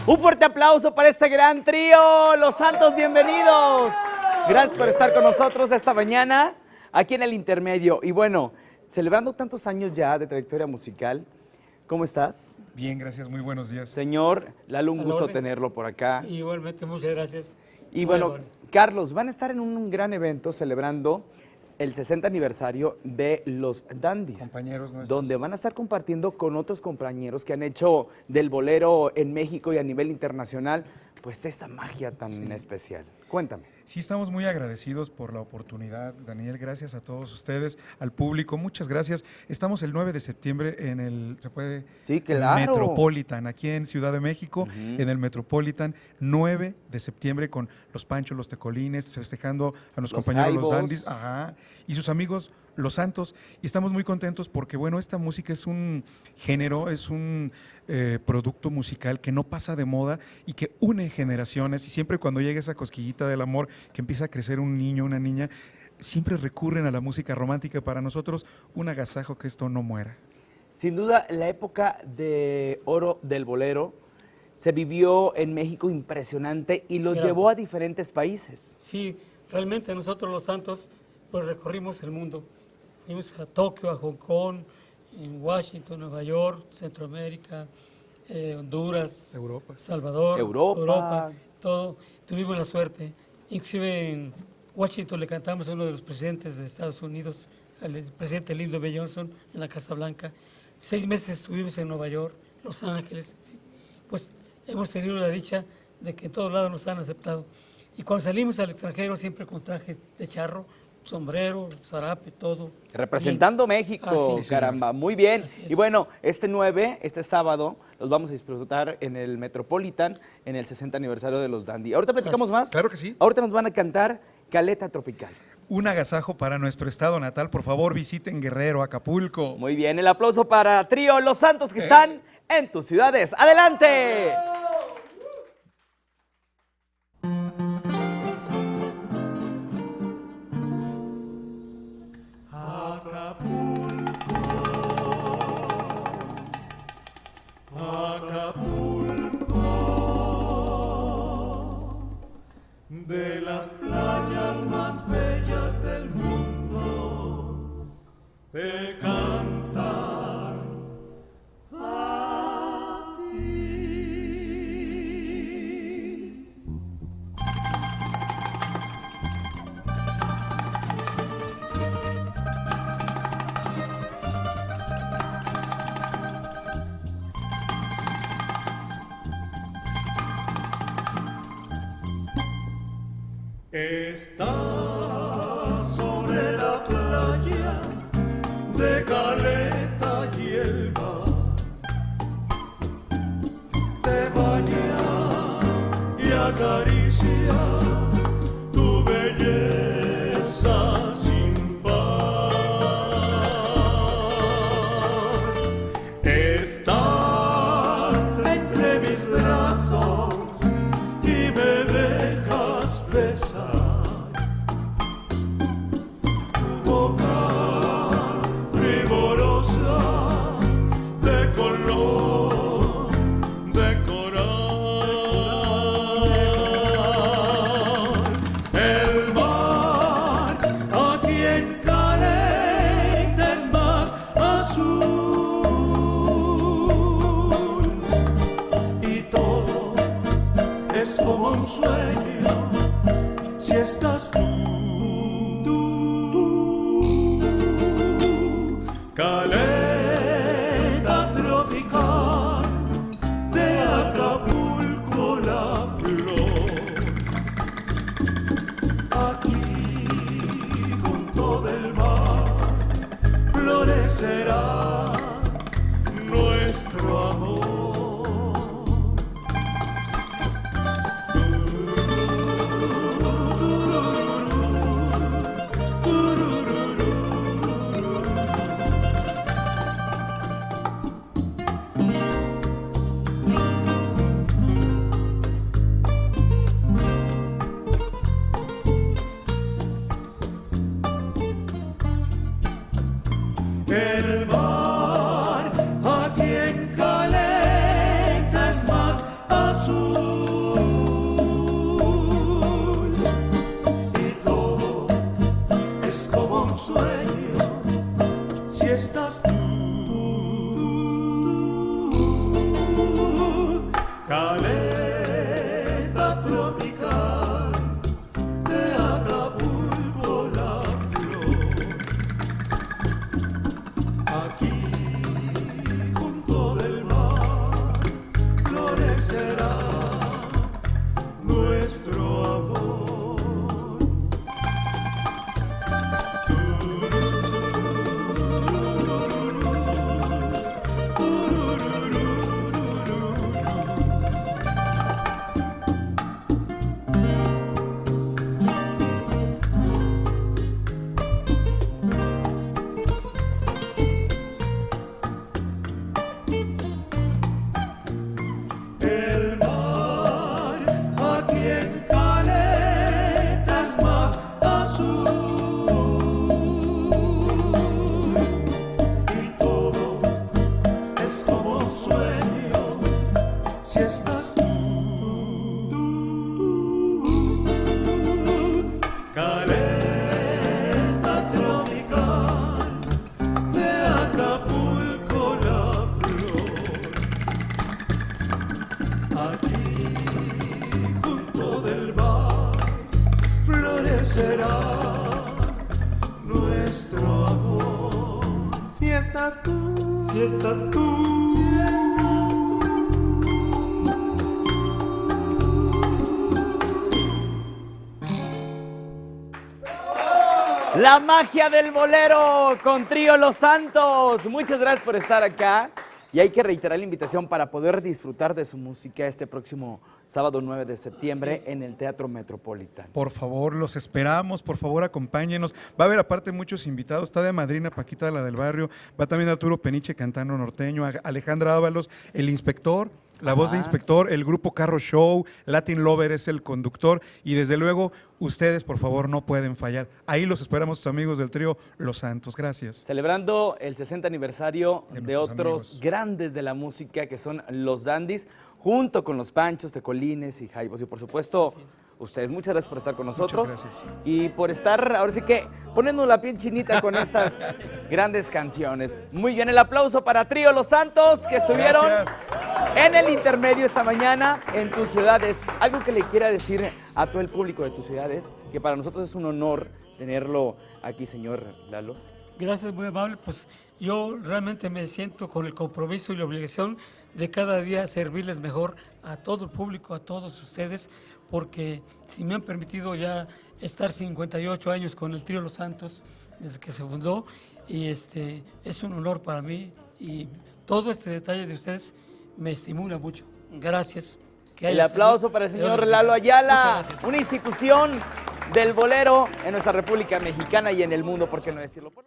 Un fuerte aplauso para este gran trío. Los Santos, bienvenidos. Gracias por estar con nosotros esta mañana aquí en el Intermedio. Y bueno, celebrando tantos años ya de trayectoria musical, ¿cómo estás? Bien, gracias, muy buenos días. Señor Lalo, un gusto tenerlo por acá. Igualmente, muchas gracias. Y bueno, Carlos, van a estar en un gran evento celebrando el 60 aniversario de los Dandies. Compañeros nuestros. Donde van a estar compartiendo con otros compañeros que han hecho del bolero en México y a nivel internacional, pues esa magia tan especial. Cuéntame. Sí, estamos muy agradecidos por la oportunidad, Daniel. Gracias a todos ustedes, al público. Muchas gracias. Estamos el 9 de septiembre en el, ¿se puede? Sí, claro. Metropolitan, aquí en Ciudad de México, en el Metropolitan. 9 de septiembre con los Panchos, los Tecolines, festejando a los compañeros Jaibos. los Dandies, y sus amigos los Santos. Y estamos muy contentos porque, bueno, esta música es un género, es un producto musical que no pasa de moda y que une generaciones. Y siempre cuando llega esa cosquillita del amor, que empieza a crecer un niño, una niña, siempre recurren a la música romántica. Para nosotros, un agasajo que esto no muera. Sin duda, la época de oro del bolero se vivió en México impresionante y los llevó a diferentes países. Sí, realmente nosotros los Santos pues recorrimos el mundo. Fuimos a Tokio, a Hong Kong, en Washington, Nueva York, Centroamérica, Honduras, Europa. Salvador, Europa. todo. Tuvimos la suerte. Inclusive en Washington le cantamos a uno de los presidentes de Estados Unidos, al presidente Lyndon B. Johnson, en la Casa Blanca. 6 meses estuvimos en Nueva York, Los Ángeles. Pues hemos tenido la dicha de que en todos lados nos han aceptado. Y cuando salimos al extranjero siempre con traje de charro, sombrero, zarape, todo. Representando México, caramba, muy bien. Así es. Y bueno, este sábado, los vamos a disfrutar en el Metropolitan, en el 60 aniversario de los Dandy. ¿Ahorita platicamos más? Claro que sí. Ahorita nos van a cantar Caleta Tropical. Un agasajo para nuestro estado natal. Por favor, visiten Guerrero, Acapulco. Muy bien, el aplauso para Trío Los Santos que están en tus ciudades. ¡Adelante! De las playas más bellas del mundo te cantan a ti. Está sobre la playa de Caleta y el mar, te baña y acaricia tu belleza sin par. Estás entre mis brazos y me dejas besar. Como un sueño, si estás tú, caleta tropical de Acapulco la flor. Aquí junto del mar florecerá nuestro amor. El mar aquí en Caleta es más azul. como sueño, si estás tú. Caleta tropical de Acapulco la flor. Aquí junto del mar florecerá nuestro amor. El mar aquí en Caleta es más azul y todo es como sueño si estás tú. Caleta tropical de Acapulco la flor. Aquí junto del mar florecerá nuestro amor. Si estás tú, si estás tú, si estás tú. La magia del bolero con Trío Los Santos. Muchas gracias por estar acá. Y hay que reiterar la invitación para poder disfrutar de su música este próximo sábado 9 de septiembre en el Teatro Metropolitan. Por favor, los esperamos, por favor, acompáñenos. Va a haber aparte muchos invitados, está de madrina Paquita la del Barrio, va también Arturo Peniche cantando norteño, Alejandra Ábalos, el inspector, la voz de inspector, el grupo Carro Show, Latin Lover es el conductor y desde luego ustedes, por favor, no pueden fallar. Ahí los esperamos, sus amigos del trío Los Santos. Gracias. Celebrando el 60 aniversario de nuestros otros amigos grandes de la música que son los Dandys, junto con los Panchos, Tecolines y Jaibos. Y por supuesto, ustedes, muchas gracias por estar con nosotros. Muchas gracias. Y por estar, ahora sí que, poniéndonos la piel chinita con estas grandes canciones. Muy bien, el aplauso para Trío Los Santos, que estuvieron Gracias. en el intermedio esta mañana en tus ciudades. Algo que le quiera decir a todo el público de tus ciudades, que para nosotros es un honor tenerlo aquí, señor Lalo. Gracias, muy amable. Pues yo realmente me siento con el compromiso y la obligación de cada día servirles mejor a todo el público, a todos ustedes, porque si me han permitido ya estar 58 años con el Trío Los Santos desde que se fundó, y es un honor para mí y todo este detalle de ustedes me estimula mucho. Gracias. Que El haya aplauso salud. para el Dios señor les Lalo bendiga. Ayala, Muchas gracias. una institución del bolero en nuestra República Mexicana y en el mundo, ¿por qué no decirlo?